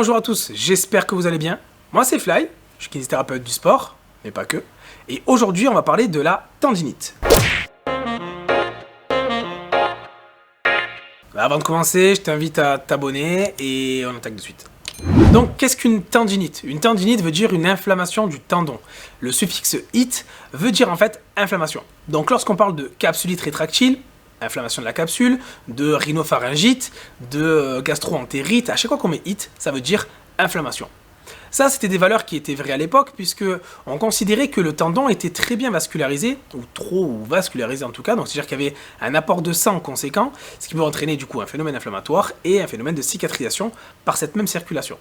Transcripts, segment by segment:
Bonjour à tous, j'espère que vous allez bien. Moi c'est Fly, je suis kinésithérapeute du sport, mais pas que. Et aujourd'hui on va parler de la tendinite. Avant de commencer, je t'invite à t'abonner et on attaque de suite. Donc qu'est-ce qu'une tendinite? Une tendinite veut dire une inflammation du tendon. Le suffixe it veut dire en fait inflammation. Donc lorsqu'on parle de capsulite rétractile, inflammation de la capsule, de rhinopharyngite, de gastro-entérite, à chaque fois qu'on met it, ça veut dire inflammation. Ça, c'était des valeurs qui étaient vraies à l'époque, puisque on considérait que le tendon était très bien vascularisé, ou trop vascularisé en tout cas, donc c'est-à-dire qu'il y avait un apport de sang conséquent, ce qui peut entraîner du coup un phénomène inflammatoire et un phénomène de cicatrisation par cette même circulation.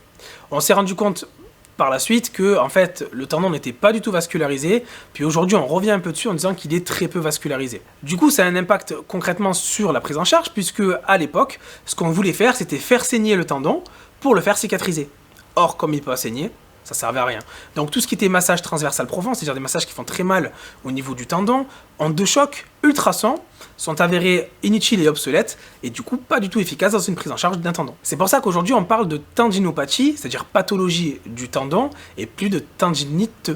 On s'est rendu compte par la suite que en fait le tendon n'était pas du tout vascularisé, puis aujourd'hui on revient un peu dessus en disant qu'il est très peu vascularisé. Du coup ça a un impact concrètement sur la prise en charge, puisque à l'époque ce qu'on voulait faire c'était faire saigner le tendon pour le faire cicatriser. Or comme il peut pas saigner, ça servait à rien. Donc tout ce qui était massage transversal profond, c'est-à-dire des massages qui font très mal au niveau du tendon, ondes de choc, ultrasons, sont avérés inutiles et obsolètes, et du coup pas du tout efficaces dans une prise en charge d'un tendon. C'est pour ça qu'aujourd'hui on parle de tendinopathie, c'est-à-dire pathologie du tendon, et plus de tendinite.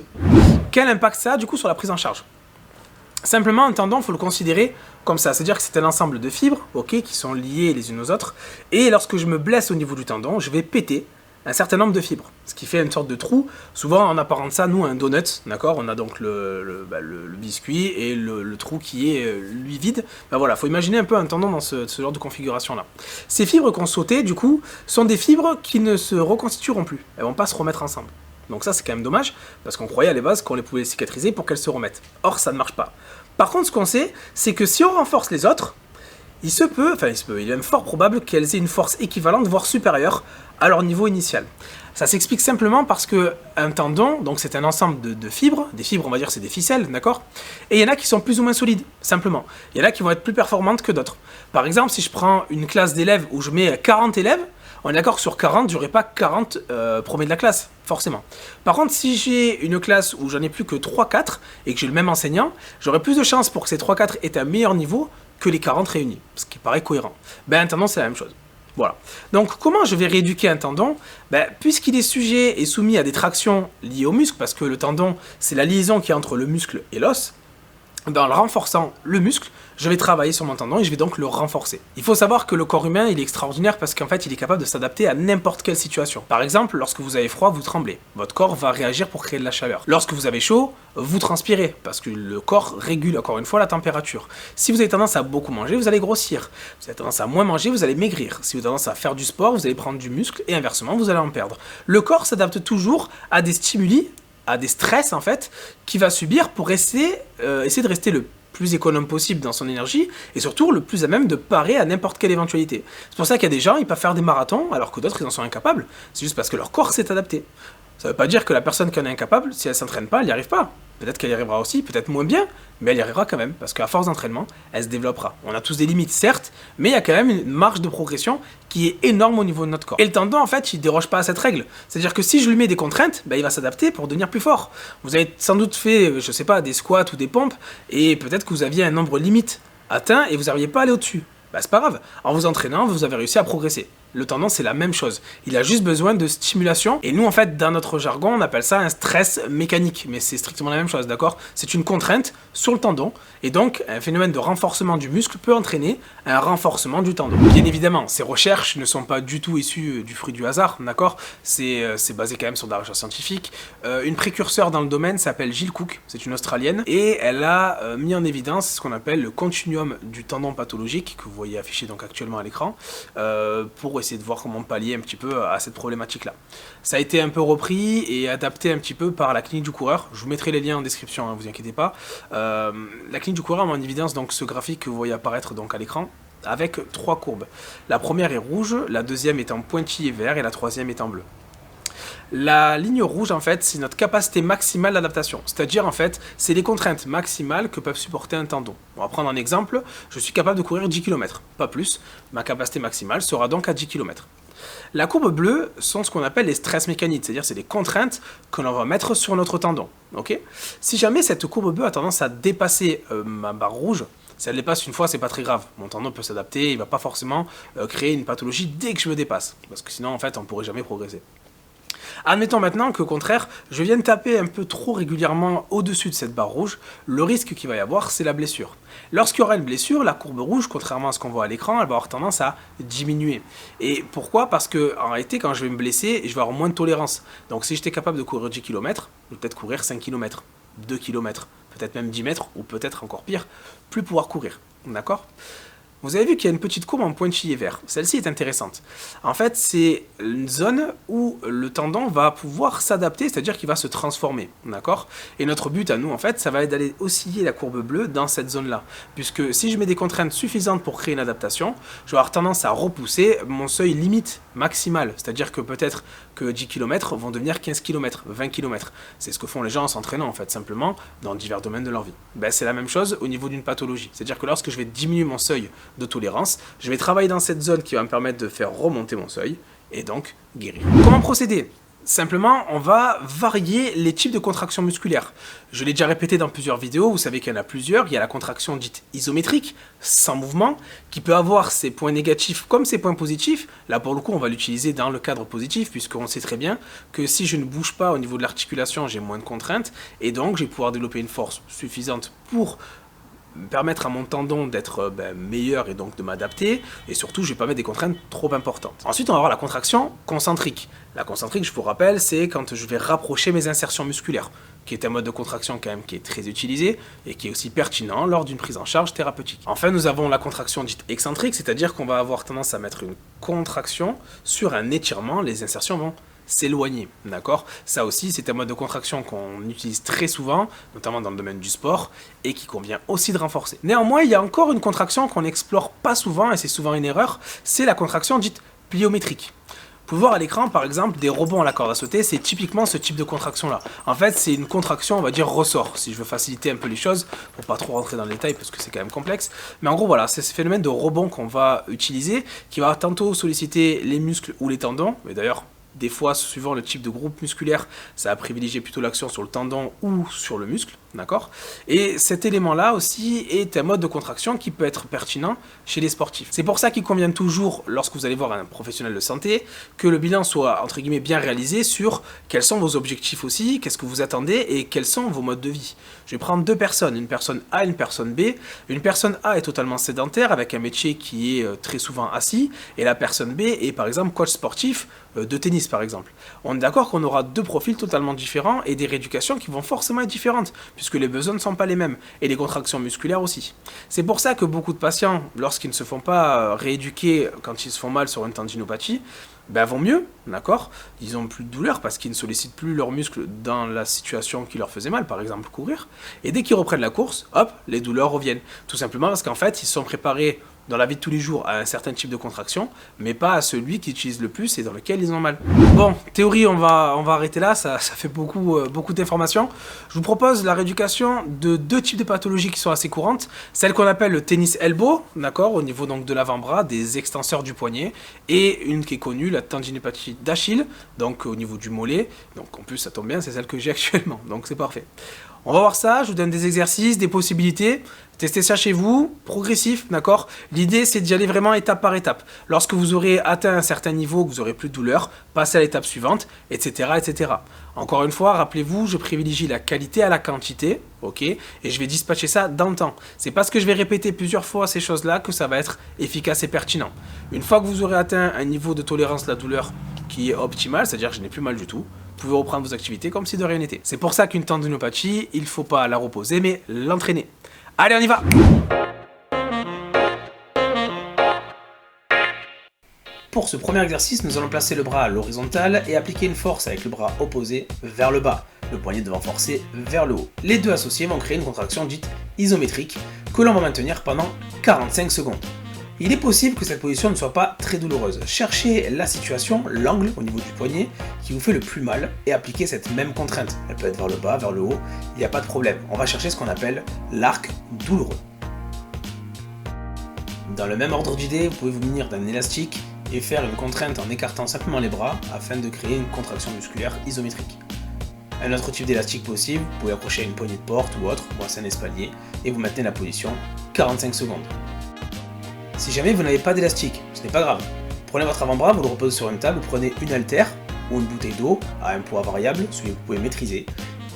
Quel impact ça a du coup sur la prise en charge? Simplement, un tendon, il faut le considérer comme ça, c'est-à-dire que c'est un ensemble de fibres, qui sont liées les unes aux autres, et lorsque je me blesse au niveau du tendon, je vais péter un certain nombre de fibres, ce qui fait une sorte de trou. Souvent on apparente ça, nous, à un donut, d'accord. On a donc le biscuit et le trou qui est, lui, vide. Ben voilà, faut imaginer un peu un tendon dans ce genre de configuration-là. Ces fibres qu'on sautait, du coup, sont des fibres qui ne se reconstitueront plus. Elles vont pas se remettre ensemble. Donc ça, c'est quand même dommage, parce qu'on croyait à la base qu'on les pouvait cicatriser pour qu'elles se remettent. Or, ça ne marche pas. Par contre, ce qu'on sait, c'est que si on renforce les autres, il est même fort probable qu'elles aient une force équivalente, voire supérieure, à leur niveau initial. Ça s'explique simplement parce que un tendon, donc c'est un ensemble de fibres, des fibres on va dire c'est des ficelles, d'accord? Et il y en a qui sont plus ou moins solides, simplement. Il y en a qui vont être plus performantes que d'autres. Par exemple, si je prends une classe d'élèves où je mets 40 élèves, on est d'accord sur 40, j'aurai pas 40 premiers de la classe, forcément. Par contre, si j'ai une classe où j'en ai plus que 3-4 et que j'ai le même enseignant, j'aurai plus de chances pour que ces 3-4 aient un meilleur niveau que les 40 réunis, ce qui paraît cohérent. Un tendon, c'est la même chose. Voilà. Donc, comment je vais rééduquer un tendon? Puisqu'il est sujet et soumis à des tractions liées au muscle, parce que le tendon, c'est la liaison qui est entre le muscle et l'os, en le renforçant le muscle, je vais travailler sur mon tendon et je vais donc le renforcer. Il faut savoir que le corps humain, il est extraordinaire parce qu'en fait, il est capable de s'adapter à n'importe quelle situation. Par exemple, lorsque vous avez froid, vous tremblez. Votre corps va réagir pour créer de la chaleur. Lorsque vous avez chaud, vous transpirez parce que le corps régule encore une fois la température. Si vous avez tendance à beaucoup manger, vous allez grossir. Si vous avez tendance à moins manger, vous allez maigrir. Si vous avez tendance à faire du sport, vous allez prendre du muscle et inversement, vous allez en perdre. Le corps s'adapte toujours à des stimuli, à des stress en fait, qu'il va subir pour essayer de rester le plus économe possible dans son énergie et surtout le plus à même de parer à n'importe quelle éventualité. C'est pour ça qu'il y a des gens, ils peuvent faire des marathons alors que d'autres ils en sont incapables. C'est juste parce que leur corps s'est adapté. Ça veut pas dire que la personne qui en est incapable, si elle s'entraîne pas, elle n'y arrive pas. Peut-être qu'elle y arrivera aussi, peut-être moins bien, mais elle y arrivera quand même, parce qu'à force d'entraînement, elle se développera. On a tous des limites, certes, mais il y a quand même une marge de progression qui est énorme au niveau de notre corps. Et le tendon, en fait, il déroge pas à cette règle. C'est-à-dire que si je lui mets des contraintes, il va s'adapter pour devenir plus fort. Vous avez sans doute fait, je sais pas, des squats ou des pompes, et peut-être que vous aviez un nombre limite atteint et vous n'arriviez pas à aller au-dessus. C'est pas grave. En vous entraînant, vous avez réussi à progresser. Le tendon, c'est la même chose. Il a juste besoin de stimulation. Et nous, en fait, dans notre jargon, on appelle ça un stress mécanique. Mais c'est strictement la même chose, d'accord? C'est une contrainte sur le tendon. Et donc, un phénomène de renforcement du muscle peut entraîner un renforcement du tendon. Bien évidemment, ces recherches ne sont pas du tout issues du fruit du hasard, d'accord? C'est basé quand même sur de la recherche scientifique. Une précurseur dans le domaine s'appelle Jill Cook. C'est une Australienne. Et elle a mis en évidence ce qu'on appelle le continuum du tendon pathologique, que vous voyez affiché donc actuellement à l'écran, pour essayer de voir comment pallier un petit peu à cette problématique-là. Ça a été un peu repris et adapté un petit peu par la clinique du coureur. Je vous mettrai les liens en description, hein, vous inquiétez pas. La clinique du coureur met en évidence donc ce graphique que vous voyez apparaître donc à l'écran, avec 3 courbes. La première est rouge, la deuxième est en pointillé vert et la troisième est en bleu. La ligne rouge, en fait, c'est notre capacité maximale d'adaptation. C'est-à-dire, en fait, c'est les contraintes maximales que peuvent supporter un tendon. On va prendre un exemple. Je suis capable de courir 10 km, pas plus. Ma capacité maximale sera donc à 10 km. La courbe bleue sont ce qu'on appelle les stress mécaniques, c'est-à-dire c'est des contraintes que l'on va mettre sur notre tendon. Si jamais cette courbe bleue a tendance à dépasser ma barre rouge, Si elle dépasse une fois, c'est pas très grave. Mon tendon peut s'adapter, il va pas forcément créer une pathologie dès que je me dépasse. Parce que sinon, en fait, on pourrait jamais progresser. Admettons maintenant qu'au contraire, je vienne taper un peu trop régulièrement au-dessus de cette barre rouge, le risque qu'il va y avoir, c'est la blessure. Lorsqu'il y aura une blessure, la courbe rouge, contrairement à ce qu'on voit à l'écran, elle va avoir tendance à diminuer. Et pourquoi? Parce que en réalité, quand je vais me blesser, je vais avoir moins de tolérance. Donc si j'étais capable de courir 10 km, je vais peut-être courir 5 km, 2 km, peut-être même 10 mètres, ou peut-être encore pire, plus pouvoir courir. D'accord? Vous avez vu qu'il y a une petite courbe en pointillé vert. Celle-ci est intéressante. En fait, c'est une zone où le tendon va pouvoir s'adapter, c'est-à-dire qu'il va se transformer. D'accord? Et notre but à nous, en fait, ça va être d'aller osciller la courbe bleue dans cette zone-là. Puisque si je mets des contraintes suffisantes pour créer une adaptation, je vais avoir tendance à repousser mon seuil limite maximal. C'est-à-dire que peut-être que 10 km vont devenir 15 km, 20 km. C'est ce que font les gens en s'entraînant, en fait, simplement, dans divers domaines de leur vie. Ben, c'est la même chose au niveau d'une pathologie. C'est-à-dire que lorsque je vais diminuer mon seuil de tolérance, je vais travailler dans cette zone qui va me permettre de faire remonter mon seuil et donc guérir. Comment procéder? Simplement, on va varier les types de contractions musculaires. Je l'ai déjà répété dans plusieurs vidéos, vous savez qu'il y en a plusieurs. Il y a la contraction dite isométrique, sans mouvement, qui peut avoir ses points négatifs comme ses points positifs. Là, pour le coup, on va l'utiliser dans le cadre positif, puisqu'on sait très bien que si je ne bouge pas au niveau de l'articulation, j'ai moins de contraintes, et donc je vais pouvoir développer une force suffisante pour permettre à mon tendon d'être meilleur et donc de m'adapter, et surtout je vais pas mettre des contraintes trop importantes. Ensuite on va avoir la contraction concentrique. La concentrique, je vous rappelle, c'est quand je vais rapprocher mes insertions musculaires, qui est un mode de contraction quand même qui est très utilisé et qui est aussi pertinent lors d'une prise en charge thérapeutique. Enfin nous avons la contraction dite excentrique, c'est-à-dire qu'on va avoir tendance à mettre une contraction sur un étirement, les insertions vont s'éloigner, d'accord? Ça aussi, c'est un mode de contraction qu'on utilise très souvent, notamment dans le domaine du sport, et qui convient aussi de renforcer. Néanmoins, il y a encore une contraction qu'on n'explore pas souvent, et c'est souvent une erreur, c'est la contraction dite pliométrique. Vous pouvez voir à l'écran, par exemple, des rebonds à la corde à sauter, c'est typiquement ce type de contraction-là. En fait, c'est une contraction, on va dire, ressort, si je veux faciliter un peu les choses, pour pas trop rentrer dans le détail, parce que c'est quand même complexe. Mais en gros, voilà, c'est ce phénomène de rebond qu'on va utiliser, qui va tantôt solliciter les muscles ou les tendons, mais d'ailleurs, des fois, suivant le type de groupe musculaire, ça va privilégier plutôt l'action sur le tendon ou sur le muscle, d'accord? Et cet élément-là aussi est un mode de contraction qui peut être pertinent chez les sportifs. C'est pour ça qu'il convient toujours, lorsque vous allez voir un professionnel de santé, que le bilan soit, entre guillemets, bien réalisé sur quels sont vos objectifs aussi, qu'est-ce que vous attendez et quels sont vos modes de vie. Je vais prendre deux personnes, une personne A et une personne B. Une personne A est totalement sédentaire, avec un métier qui est très souvent assis, et la personne B est, par exemple, coach sportif de tennis, par exemple. On est d'accord qu'on aura deux profils totalement différents et des rééducations qui vont forcément être différentes, puisque les besoins ne sont pas les mêmes, et les contractions musculaires aussi. C'est pour ça que beaucoup de patients, lorsqu'ils ne se font pas rééduquer quand ils se font mal sur une tendinopathie, vont mieux, d'accord? Ils ont plus de douleur parce qu'ils ne sollicitent plus leurs muscles dans la situation qui leur faisait mal, par exemple courir, et dès qu'ils reprennent la course, hop, les douleurs reviennent. Tout simplement parce qu'en fait, ils se sont préparés dans la vie de tous les jours à un certain type de contraction, mais pas à celui qu'ils utilisent le plus et dans lequel ils ont mal. Bon, théorie, on va arrêter là, ça fait beaucoup d'informations. Je vous propose la rééducation de deux types de pathologies qui sont assez courantes. Celle qu'on appelle le tennis elbow, d'accord, au niveau donc de l'avant-bras, des extenseurs du poignet, et une qui est connue, la tendinopathie d'Achille, donc au niveau du mollet. Donc en plus, ça tombe bien, c'est celle que j'ai actuellement, donc c'est parfait. On va voir ça, je vous donne des exercices, des possibilités. Testez ça chez vous, progressif, d'accord? L'idée, c'est d'y aller vraiment étape par étape. Lorsque vous aurez atteint un certain niveau, que vous aurez plus de douleur, passez à l'étape suivante, etc., etc. Encore une fois, rappelez-vous, je privilégie la qualité à la quantité, ok? Et je vais dispatcher ça dans le temps. C'est parce que je vais répéter plusieurs fois ces choses-là que ça va être efficace et pertinent. Une fois que vous aurez atteint un niveau de tolérance de la douleur qui est optimal, c'est-à-dire que je n'ai plus mal du tout, vous pouvez reprendre vos activités comme si de rien n'était. C'est pour ça qu'une tendinopathie, il ne faut pas la reposer, mais l'entraîner. Allez, on y va! Pour ce premier exercice, nous allons placer le bras à l'horizontale et appliquer une force avec le bras opposé vers le bas, le poignet devant forcer vers le haut. Les deux associés vont créer une contraction dite isométrique que l'on va maintenir pendant 45 secondes. Il est possible que cette position ne soit pas très douloureuse. Cherchez la situation, l'angle au niveau du poignet qui vous fait le plus mal et appliquez cette même contrainte. Elle peut être vers le bas, vers le haut, il n'y a pas de problème. On va chercher ce qu'on appelle l'arc douloureux. Dans le même ordre d'idée, vous pouvez vous munir d'un élastique et faire une contrainte en écartant simplement les bras afin de créer une contraction musculaire isométrique. Un autre type d'élastique possible, vous pouvez accrocher à une poignée de porte ou autre, moi c'est un espalier, et vous maintenez la position 45 secondes. Si jamais vous n'avez pas d'élastique, ce n'est pas grave. Prenez votre avant-bras, vous le reposez sur une table, prenez une haltère ou une bouteille d'eau à un poids variable, celui que vous pouvez maîtriser,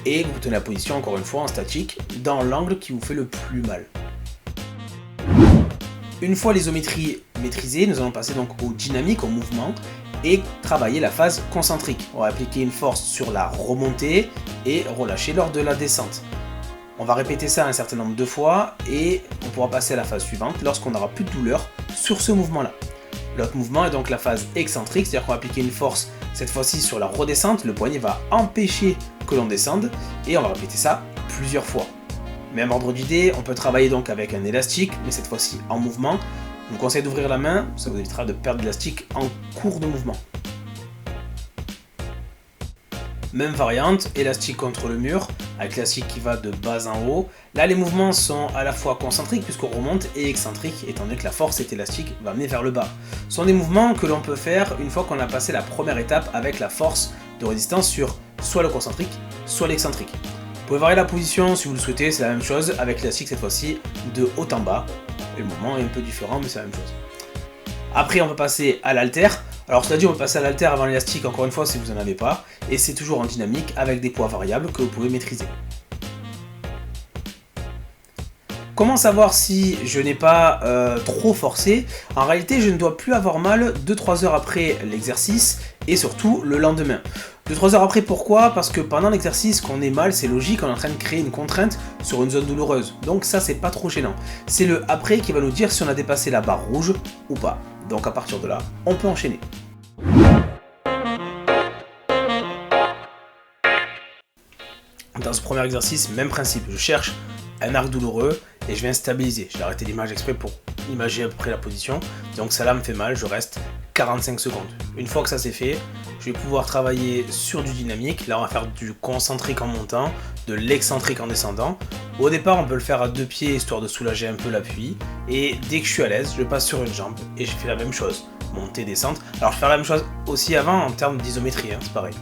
et vous tenez la position encore une fois en statique, dans l'angle qui vous fait le plus mal. Une fois l'isométrie maîtrisée, nous allons passer donc au dynamique, au mouvement, et travailler la phase concentrique. On va appliquer une force sur la remontée et relâcher lors de la descente. On va répéter ça un certain nombre de fois et on pourra passer à la phase suivante lorsqu'on n'aura plus de douleur sur ce mouvement-là. L'autre mouvement est donc la phase excentrique, c'est-à-dire qu'on va appliquer une force cette fois-ci sur la redescente, le poignet va empêcher que l'on descende et on va répéter ça plusieurs fois. Même ordre d'idée, on peut travailler donc avec un élastique, mais cette fois-ci en mouvement. Je vous conseille d'ouvrir la main, ça vous évitera de perdre de l'élastique en cours de mouvement. Même variante, élastique contre le mur, avec l'élastique qui va de bas en haut. Là, les mouvements sont à la fois concentriques puisqu'on remonte et excentriques, étant donné que la force cet élastique va amener vers le bas. Ce sont des mouvements que l'on peut faire une fois qu'on a passé la première étape avec la force de résistance sur soit le concentrique, soit l'excentrique. Vous pouvez varier la position si vous le souhaitez, c'est la même chose avec l'élastique cette fois-ci de haut en bas. Et le mouvement est un peu différent, mais c'est la même chose. Après, on peut passer à l'haltère. Alors, cela dit, on peut passer à l'haltère avant l'élastique, encore une fois, si vous n'en avez pas. Et c'est toujours en dynamique avec des poids variables que vous pouvez maîtriser. Comment savoir si je n'ai pas trop forcé? En réalité, je ne dois plus avoir mal 2-3 heures après l'exercice et surtout le lendemain. 2-3 heures après, pourquoi? Parce que pendant l'exercice, qu'on ait mal, c'est logique, on est en train de créer une contrainte sur une zone douloureuse. Donc ça, c'est pas trop gênant. C'est le après qui va nous dire si on a dépassé la barre rouge ou pas. Donc à partir de là, on peut enchaîner. Dans ce premier exercice, même principe, je cherche un arc douloureux et je viens stabiliser. Je vais arrêter l'image exprès pour imager à peu près la position. Donc ça là me fait mal, je reste 45 secondes. Une fois que ça c'est fait, je vais pouvoir travailler sur du dynamique. Là on va faire du concentrique en montant, de l'excentrique en descendant. Au départ on peut le faire à deux pieds histoire de soulager un peu l'appui. Et dès que je suis à l'aise, je passe sur une jambe et je fais la même chose. Montée, descente. Alors je fais la même chose aussi avant en termes d'isométrie, c'est pareil.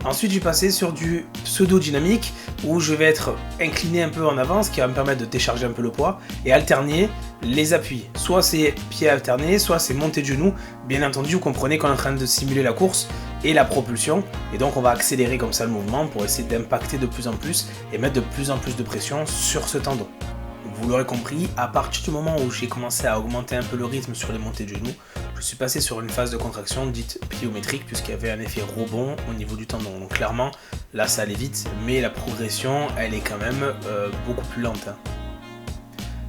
Ensuite, je vais passer sur du pseudo-dynamique où je vais être incliné un peu en avant, ce qui va me permettre de décharger un peu le poids et alterner les appuis. Soit c'est pieds alternés, soit c'est montée de genoux. Bien entendu, vous comprenez qu'on est en train de simuler la course et la propulsion. Et donc, on va accélérer comme ça le mouvement pour essayer d'impacter de plus en plus et mettre de plus en plus de pression sur ce tendon. Vous l'aurez compris, à partir du moment où j'ai commencé à augmenter un peu le rythme sur les montées de genoux, je suis passé sur une phase de contraction dite pliométrique puisqu'il y avait un effet rebond au niveau du tendon. Donc clairement, là ça allait vite, mais la progression, elle est quand même beaucoup plus lente.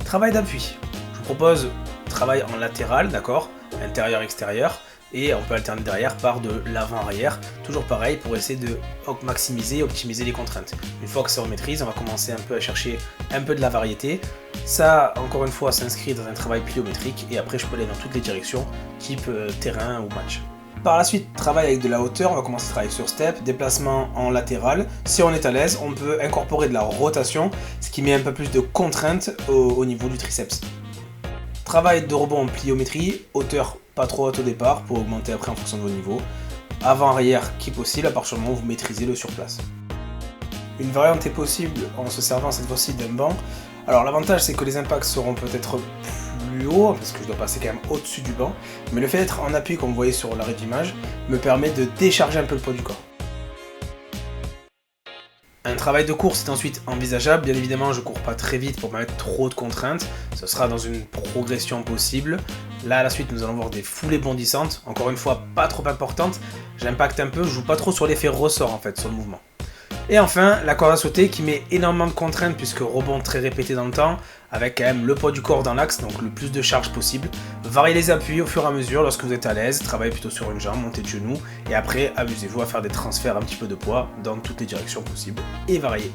Travail d'appui. Je vous propose travail en latéral, d'accord, intérieur-extérieur, et on peut alterner derrière par de l'avant-arrière, toujours pareil pour essayer de maximiser, optimiser les contraintes. Une fois que ça on maîtrise, on va commencer un peu à chercher un peu de la variété. Ça, encore une fois, s'inscrit dans un travail pliométrique et après je peux aller dans toutes les directions, type terrain ou match. Par la suite, travail avec de la hauteur, on va commencer à travailler sur step, déplacement en latéral. Si on est à l'aise, on peut incorporer de la rotation, ce qui met un peu plus de contrainte au niveau du triceps. Travail de rebond en pliométrie, hauteur pas trop haute au départ pour augmenter après en fonction de vos niveaux. Avant-arrière qui est possible à partir du moment où vous maîtrisez le surplace. Une variante est possible en se servant cette fois-ci d'un banc. Alors l'avantage c'est que les impacts seront peut-être plus hauts parce que je dois passer quand même au-dessus du banc. Mais le fait d'être en appui comme vous voyez sur l'arrêt d'image me permet de décharger un peu le poids du corps. Un travail de course est ensuite envisageable, bien évidemment je cours pas très vite pour pas mettre trop de contraintes, ce sera dans une progression possible. Là à la suite nous allons voir des foulées bondissantes, encore une fois pas trop importantes, j'impacte un peu, je joue pas trop sur l'effet ressort en fait sur le mouvement. Et enfin, la corde à sauter qui met énormément de contraintes puisque rebond très répété dans le temps, avec quand même le poids du corps dans l'axe, donc le plus de charge possible. Variez les appuis au fur et à mesure lorsque vous êtes à l'aise, travaillez plutôt sur une jambe, montez de genoux, et après amusez-vous à faire des transferts un petit peu de poids dans toutes les directions possibles, et variez.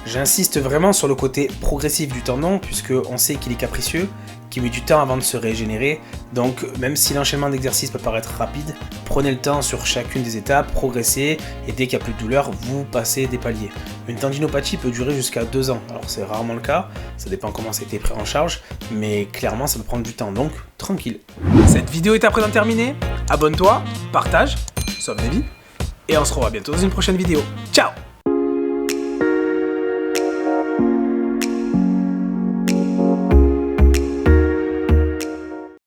J'insiste vraiment sur le côté progressif du tendon puisque on sait qu'il est capricieux, qu'il met du temps avant de se régénérer, donc même si l'enchaînement d'exercices peut paraître rapide, prenez le temps sur chacune des étapes, progressez, et dès qu'il n'y a plus de douleur, vous passez des paliers. Une tendinopathie peut durer jusqu'à 2 ans, alors c'est rarement le cas, ça dépend comment ça a été pris en charge, mais clairement ça peut prendre du temps, donc tranquille. Cette vidéo est à présent terminée, abonne-toi, partage, sauve des vies, Et on se revoit bientôt dans une prochaine vidéo. Ciao!